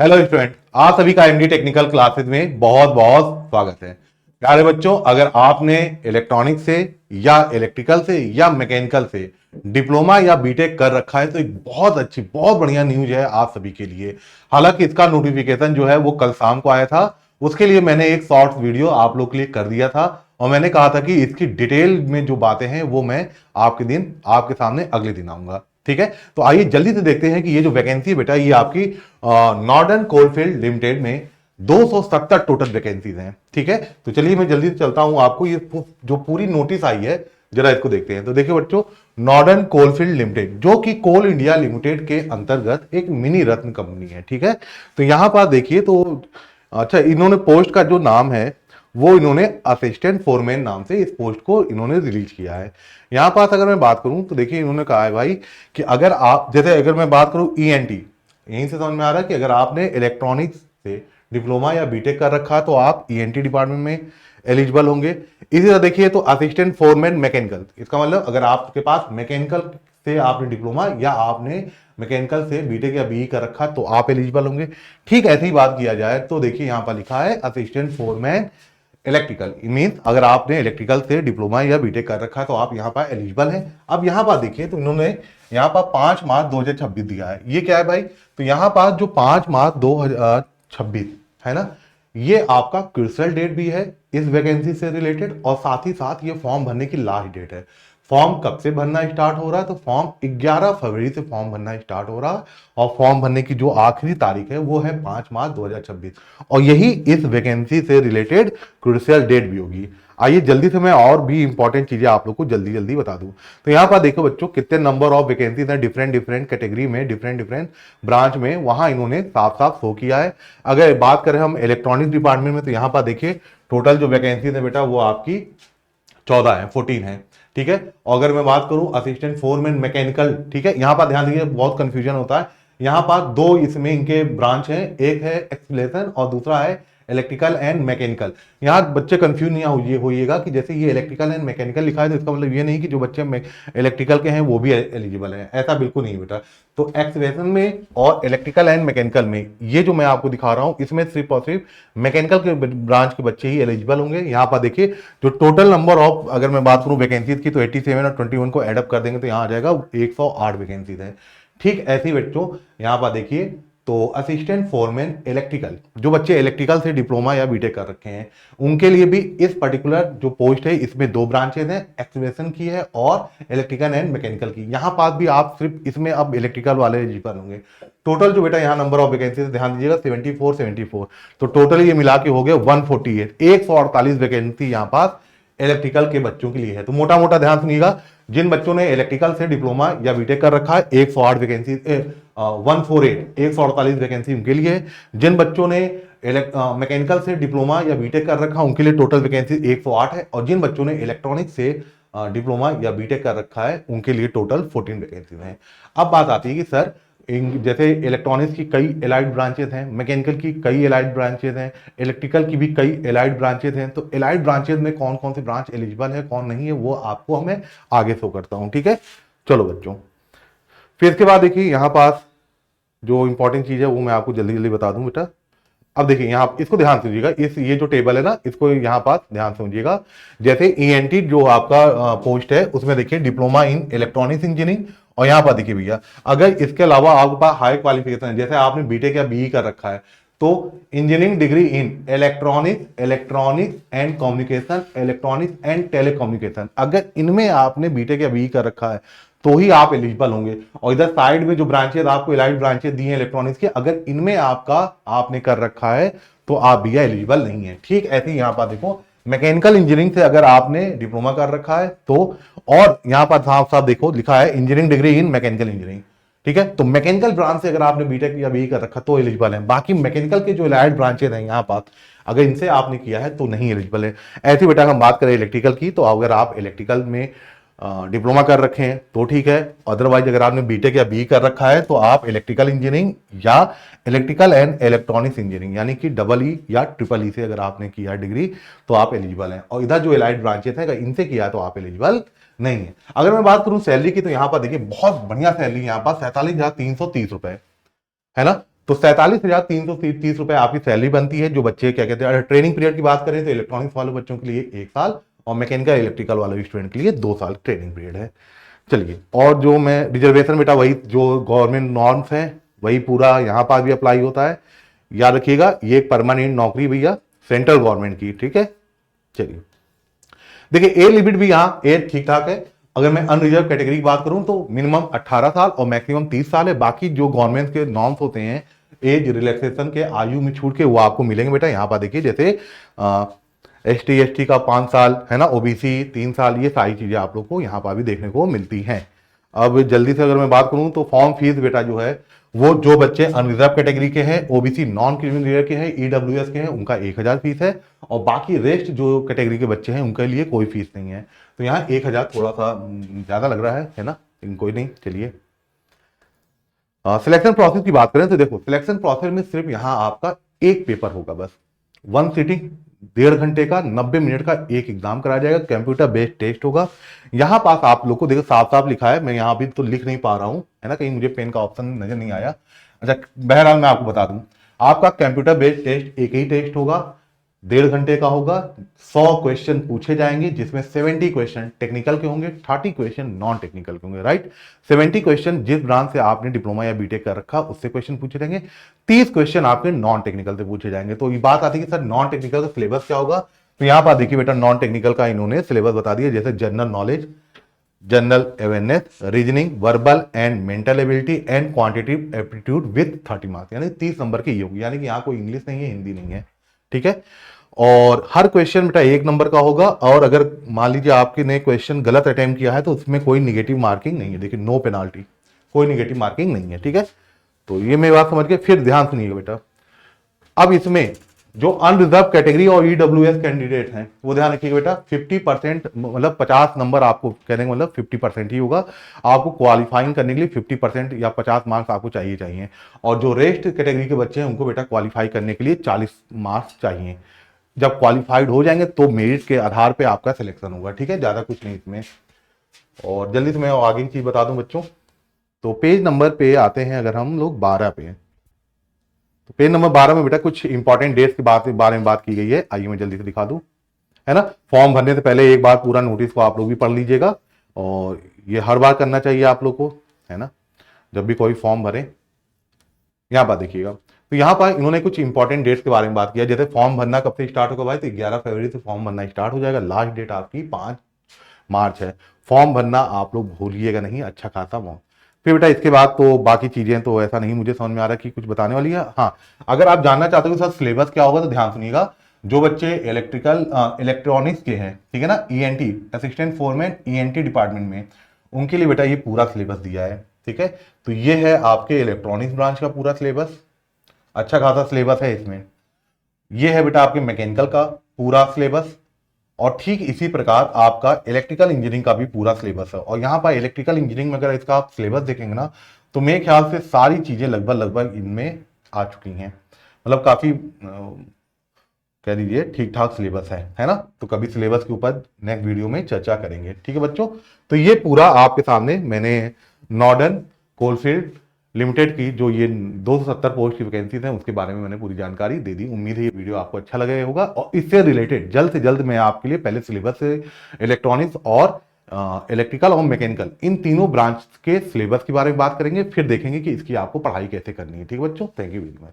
Hello student, आप सभी का एमडी टेक्निकल क्लासेस में बहुत बहुत स्वागत है। प्यारे बच्चों, अगर आपने इलेक्ट्रॉनिक से या इलेक्ट्रिकल से या मैकेनिकल से डिप्लोमा या बीटेक कर रखा है तो एक बहुत अच्छी बहुत बढ़िया न्यूज है आप सभी के लिए। हालांकि इसका नोटिफिकेशन जो है वो कल शाम को आया था, उसके लिए मैंने एक शॉर्ट वीडियो आप लोग के लिए कर दिया था और मैंने कहा था कि इसकी डिटेल में जो बातें हैं वो मैं आपके सामने अगले दिन आऊंगा। ठीक है, तो आइए जल्दी से देखते हैं कि ये जो वैकेंसी है बेटा, ये आपकी नॉर्दर्न कोलफील्ड लिमिटेड में 270 टोटल वैकेंसीज हैं। ठीक है, तो चलिए मैं जल्दी से चलता हूं, आपको ये जो पूरी नोटिस आई है जरा इसको देखते हैं। तो देखिए बच्चों, नॉर्दर्न कोलफील्ड लिमिटेड जो कि कोल इंडिया लिमिटेड के अंतर्गत एक मिनी रत्न कंपनी है। ठीक है, तो यहां पर देखिए तो अच्छा, इन्होंने पोस्ट का जो नाम है वो इन्होंने असिस्टेंट फोरमैन नाम से इस पोस्ट को इन्होंने रिलीज किया है। यहां पास अगर मैं बात करूं तो देखिए इन्होंने कहा है भाई कि अगर आप जैसे अगर मैं बात करूं ईएनटी, यहीं से समझ में आ रहा है कि अगर आपने इलेक्ट्रॉनिक्स से डिप्लोमा या बीटेक कर रखा है तो आप ईएनटी डिपार्टमेंट में एलिजिबल होंगे। इसी तरह देखिए तो असिस्टेंट फोरमैन मैकेनिकल, इसका मतलब अगर आपके पास मैकेनिकल से आपने डिप्लोमा या आपने मैकेनिकल से बीटेक या बीई कर रखा तो आप एलिजिबल होंगे। ठीक ऐसी ही बात किया जाए तो देखिए यहां पर लिखा है असिस्टेंट फोरमैन इलेक्ट्रिकल, मीन अगर आपने इलेक्ट्रिकल से डिप्लोमा या बीटेक कर रखा है तो आप यहाँ पर एलिजिबल हैं। अब यहाँ पर देखिए तो इन्होंने यहाँ पर 5 मार्च 2026 दिया है। ये क्या है भाई, तो यहाँ पर जो 5 मार्च 2026 है ना, ये आपका क्रूशियल डेट भी है इस वैकेंसी से रिलेटेड और साथ ही साथ ये फॉर्म भरने की लास्ट डेट है। फॉर्म कब से भरना स्टार्ट हो रहा है, तो फॉर्म 11 फरवरी से फॉर्म भरना स्टार्ट हो रहा है और फॉर्म भरने की जो आखिरी तारीख है वो है 5 मार्च 2026 और यही इस वैकेंसी से रिलेटेड क्रूशियल डेट भी होगी। आइए जल्दी से मैं और भी इंपॉर्टेंट चीजें आप लोग को जल्दी जल्दी बता दूं। तो यहाँ पर देखो बच्चों कितने नंबर ऑफ वैकेंसीज हैं डिफरेंट डिफरेंट कैटेगरी में, डिफरेंट डिफरेंट ब्रांच में, वहां इन्होंने साफ साफ शो किया है। अगर बात करें हम इलेक्ट्रॉनिक्स डिपार्टमेंट में तो यहाँ पर देखिए टोटल जो वैकेंसीज है बेटा वो आपकी 14 है, 14 है। ठीक है, और अगर मैं बात करूं असिस्टेंट फोरमैन मैकेनिकल, ठीक है, यहां पर ध्यान दीजिए बहुत कंफ्यूजन होता है। यहां पर दो इसमें इनके ब्रांच हैं, एक है एक्सलेशन और दूसरा है इलेक्ट्रिकल एंड मैकेनिकल। यहाँ बच्चे कंफ्यूज नहीं होइएगा कि जैसे ये इलेक्ट्रिकल एंड मैकेनिकल लिखा है तो इसका मतलब ये नहीं कि जो बच्चे इलेक्ट्रिकल के हैं वो भी एलिजिबल हैं, ऐसा बिल्कुल नहीं बेटा। तो एक्सलेशन में और इलेक्ट्रिकल एंड मैकेनिकल में ये जो मैं आपको दिखा रहा हूं इसमें सिर्फ और सिर्फ मैकेनिकल के ब्रांच के बच्चे ही एलिजिबल होंगे। यहाँ पर देखिए जो टोटल नंबर ऑफ अगर मैं बात करूं वैकेंसीज की तो 87 और 21 को एडअप कर देंगे तो यहाँ आ जाएगा 108 वैकेंसीज है। ठीक ऐसे ही बच्चों यहाँ पर देखिए तो असिस्टेंट फोरमैन इलेक्ट्रिकल, जो बच्चे इलेक्ट्रिकल से डिप्लोमा या बीटेक कर रखे हैं उनके लिए भी इस पर्टिकुलर जो पोस्ट है इसमें दो ब्रांचेज हैं, एक्सलेशन की है और इलेक्ट्रिकल एंड मैकेनिकल की। यहां पास भी आप सिर्फ इसमें अब इलेक्ट्रिकल वाले एलिजिबल होंगे। टोटल जो बेटा यहाँ नंबर ऑफ वैकेंसी ध्यान दीजिएगा 74 तो टोटल ये मिला के हो गया 148, 148 वैकेंसी यहाँ पास इलेक्ट्रिकल के बच्चों के लिए है। तो मोटा मोटा ध्यान सुनिएगा, जिन बच्चों ने इलेक्ट्रिकल से डिप्लोमा या बीटेक कर रखा है 108 वैकेंसी 148 148 वैकेंसी उनके लिए है। जिन बच्चों ने मैकेनिकल से डिप्लोमा या बीटेक कर रखा है उनके लिए टोटल वैकेंसी 108 है और जिन बच्चों ने इलेक्ट्रॉनिक से डिप्लोमा या बीटेक कर रखा है उनके लिए टोटल 14 वैकेंसी हैं। अब बात आती है कि सर जैसे इलेक्ट्रॉनिक्स की कई एलाइड ब्रांचेस हैं, मैकेनिकल की कई एलाइड ब्रांचेस हैं, इलेक्ट्रिकल की भी कई एलाइड ब्रांचेस हैं, तो एलाइड ब्रांचेस में कौन कौन सी ब्रांच एलिजिबल है कौन नहीं है वो आपको हमें आगे शो करता हूं। ठीक है, चलो बच्चों, फिर इसके बाद देखिए यहाँ पास जो इंपॉर्टेंट चीज है वो मैं आपको जल्दी जल्दी बता दूं बेटा। अब देखिए यहाँ इसको ध्यान से सुनिएगा, इस ये जो टेबल है ना इसको यहाँ पास ध्यान से सुनिएगा। जैसे ईएनटी जो आपका पोस्ट है उसमें देखिए डिप्लोमा इन इलेक्ट्रॉनिक्स इंजीनियरिंग और यहाँ पर देखिए भैया अगर इसके अलावा आपके पास हाई क्वालिफिकेशन है जैसे आपने बीटेक या बीई कर रखा है तो engineering degree in electronics and communication, electronics and telecommunication, अगर इनमें आपने बीटेक या बीई कर रखा है तो ही आप एलिजिबल होंगे। और इधर साइड में जो ब्रांचेस आपको एलाइड ब्रांचेस दी हैं इलेक्ट्रॉनिक्स की, अगर इनमें आपने कर रखा है तो आप भी एलिजिबल नहीं है। ठीक ऐसे ही यहाँ पर देखो मैकेनिकल इंजीनियरिंग से अगर आपने डिप्लोमा कर रखा है तो, और यहाँ पर साफ साफ देखो लिखा है engineering degree in mechanical engineering. ठीक है, तो मैकेनिकल ब्रांच से अगर आपने बीटेक या बीई कर रखा तो एलिजिबल है। बाकी मैकेनिकल के जो एलाइड ब्रांचेस हैं यहाँ पास अगर इनसे आपने किया है तो नहीं एलिजिबल है। ऐसी बेटा हम बात करें इलेक्ट्रिकल की तो अगर आप इलेक्ट्रिकल में डिप्लोमा कर रखे हैं तो ठीक है, अदरवाइज अगर आपने बीटेक या बी कर रखा है तो आप इलेक्ट्रिकल इंजीनियरिंग या इलेक्ट्रिकल एंड इलेक्ट्रॉनिक्स इंजीनियरिंग यानी कि डबल ई या ट्रिपल ई से अगर आपने किया डिग्री तो आप एलिजिबल हैं। और इधर जो एलाइड ब्रांचेस हैं अगर इनसे किया तो आप एलिजिबल नहीं है। अगर मैं बात करूं सैलरी की तो यहां पर देखिए बहुत बढ़िया सैलरी यहाँ पर 47,330 रुपए है ना। तो 47,330 रुपए आपकी सैलरी बनती है। जो बच्चे क्या कहते हैं, अगर ट्रेनिंग पीरियड की बात करें तो इलेक्ट्रॉनिक्स वाले बच्चों के लिए 1 साल और मैकेनिकल इलेक्ट्रिकल वाले स्टूडेंट के लिए 2 साल ट्रेनिंग पीरियड है। चलिए, और जो मैं रिजर्वेशन बेटा वही जो गवर्नमेंट नॉर्म्स है वही पूरा यहाँ पर भी अप्लाई होता है। याद रखिएगा, ये एक परमानेंट नौकरी भैया सेंट्रल गवर्नमेंट की, ठीक है। चलिए देखिए, एज लिमिट भी यहाँ एज ठीक ठाक है। अगर मैं अनरिजर्व कैटेगरी की बात करूं तो मिनिमम 18 साल और मैक्सिमम 30 साल है। बाकी जो गवर्नमेंट के नॉर्म्स होते हैं एज रिलैक्सेशन के, आयु में छूट के, वो आपको मिलेंगे बेटा। यहाँ पर देखिए, जैसे ST का 5 साल है ना, OBC 3 साल, ये सारी चीजें आप लोग को यहाँ पर भी देखने को मिलती हैं। अब जल्दी से अगर मैं बात करूं तो फॉर्म फीस बेटा जो है वो जो बच्चे अनरिजर्व कैटेगरी के हैं, OBC नॉन क्रिमिनल लेयर के हैं, EWS के हैं, उनका 1000 फीस है। और बाकी रेस्ट जो कैटेगरी के बच्चे हैं उनके लिए कोई फीस नहीं है। तो यहाँ 1000 थोड़ा सा ज्यादा लग रहा है ना, लेकिन कोई नहीं। चलिए, सिलेक्शन प्रोसेस की बात करें तो देखो, सिलेक्शन प्रोसेस में सिर्फ यहाँ आपका एक पेपर होगा बस, 1 सीटिंग, 1.5 घंटे का, 90 मिनट का एक एग्जाम कराया जाएगा, कंप्यूटर बेस्ड टेस्ट होगा। यहाँ पास आप लोग को देखो साफ साफ लिखा है, मैं यहाँ भी तो लिख नहीं पा रहा हूँ है ना, कहीं मुझे पेन का ऑप्शन नजर नहीं आया। अच्छा, बहरहाल मैं आपको बता दूं, आपका कंप्यूटर बेस्ड टेस्ट एक ही टेस्ट होगा, 1.5 घंटे का होगा। 100 क्वेश्चन पूछे जाएंगे, जिसमें 70 क्वेश्चन टेक्निकल के होंगे, 30 क्वेश्चन नॉन टेक्निकल के होंगे, राइट। 70 क्वेश्चन जिस ब्रांच से आपने डिप्लोमा या बीटेक कर रखा उससे क्वेश्चन पूछे जाएंगे, 30 क्वेश्चन आपके नॉन टेक्निकल से पूछे जाएंगे। तो ये बात आती है कि सर नॉन टेक्निकल का सिलेबस क्या होगा, तो यहां पर देखिए बेटा, नॉन टेक्निकल का इन्होंने सिलेबस बता दिया, जैसे general knowledge, general awareness, reasoning, verbal and mental ability and quantitative aptitude with 30 marks, यानी 30 नंबर की ये होगी। यानी कि यहाँ कोई इंग्लिश नहीं है, हिंदी नहीं है, ठीक है। और हर क्वेश्चन बेटा 1 नंबर का होगा। और अगर मान लीजिए आपके ने क्वेश्चन गलत अटेम्प्ट किया है तो उसमें कोई निगेटिव मार्किंग नहीं है। देखिए, नो पेनाल्टी, कोई निगेटिव मार्किंग नहीं है, ठीक है। तो ये मेरी बात समझ के फिर ध्यान सुनिएगा बेटा। अब इसमें जो अनरिजर्व कैटेगरी और EWS कैंडिडेट हैं वो ध्यान रखिएगा बेटा, 50% मतलब 50 नंबर आपको कहने का मतलब 50% ही होगा। आपको क्वालिफाइंग करने के लिए 50% या 50 मार्क्स आपको चाहिए। और जो रेस्ट कैटेगरी के बच्चे हैं उनको बेटा क्वालिफाई करने के लिए 40 मार्क्स चाहिए। जब क्वालिफाइड हो जाएंगे तो मेरिट के आधार पे आपका सिलेक्शन होगा, ठीक है, ज्यादा कुछ नहीं इसमें। और जल्दी से मैं आगे की चीज बता दूं बच्चों, तो पेज नंबर पे आते हैं, अगर हम लोग 12 पे, तो पेज नंबर 12 में बेटा कुछ इंपॉर्टेंट डेट्स के बारे में बात की गई है। आइए मैं जल्दी से दिखा दूं, है ना। फॉर्म भरने से पहले एक बार पूरा नोटिस को आप लोग भी पढ़ लीजिएगा, और ये हर बार करना चाहिए आप लोग को, है ना, जब भी कोई फॉर्म भरे। यहाँ पर देखिएगा, तो यहाँ पर इन्होंने कुछ इंपॉर्टेंट डेट्स के बारे में बात किया। जैसे फॉर्म भरना कब से स्टार्ट होगा भाई, तो 11 फरवरी से फॉर्म भरना स्टार्ट हो जाएगा। लास्ट डेट आपकी 5 मार्च है। फॉर्म भरना आप लोग भूलिएगा नहीं, अच्छा खासा फॉर्म। फिर बेटा इसके बाद तो बाकी चीजें तो ऐसा नहीं मुझे समझ में आ रहा कि कुछ बताने वाली है। हाँ, अगर आप जानना चाहते हो सर सिलेबस क्या होगा तो ध्यान सुनिएगा। जो बच्चे इलेक्ट्रॉनिक्स के हैं, ठीक है ना, ENT assistant foreman ENT department में, उनके लिए बेटा ये पूरा सिलेबस दिया है, ठीक है। तो ये है आपके इलेक्ट्रॉनिक्स ब्रांच का पूरा सिलेबस, अच्छा खासा सिलेबस है इसमें। ये है बेटा आपके मैकेनिकल का पूरा सिलेबस, और ठीक इसी प्रकार आपका इलेक्ट्रिकल इंजीनियरिंग का भी पूरा सिलेबस है। और यहाँ पर इलेक्ट्रिकल इंजीनियरिंग में अगर इसका आप सिलेबस देखेंगे ना, तो मेरे ख्याल से सारी चीजें लगभग इनमें आ चुकी हैं, मतलब काफी कह दीजिए ठीक ठाक सिलेबस है ना। तो कभी सिलेबस के ऊपर नेक्स्ट वीडियो में चर्चा करेंगे, ठीक है बच्चों। तो ये पूरा आपके सामने मैंने नॉर्डर्न कोलफील्ड लिमिटेड की जो ये 270 पोस्ट की वैकेंसीज हैं उसके बारे में मैंने पूरी जानकारी दे दी। उम्मीद है ये वीडियो आपको अच्छा लगा होगा, और इससे रिलेटेड जल्द से जल्द मैं आपके लिए पहले सिलेबस से इलेक्ट्रॉनिक्स और इलेक्ट्रिकल और मैकेनिकल इन तीनों ब्रांच के सिलेबस के बारे में बात करेंगे, फिर देखेंगे कि इसकी आपको पढ़ाई कैसे करनी है, ठीक है बच्चों। Thank you very much.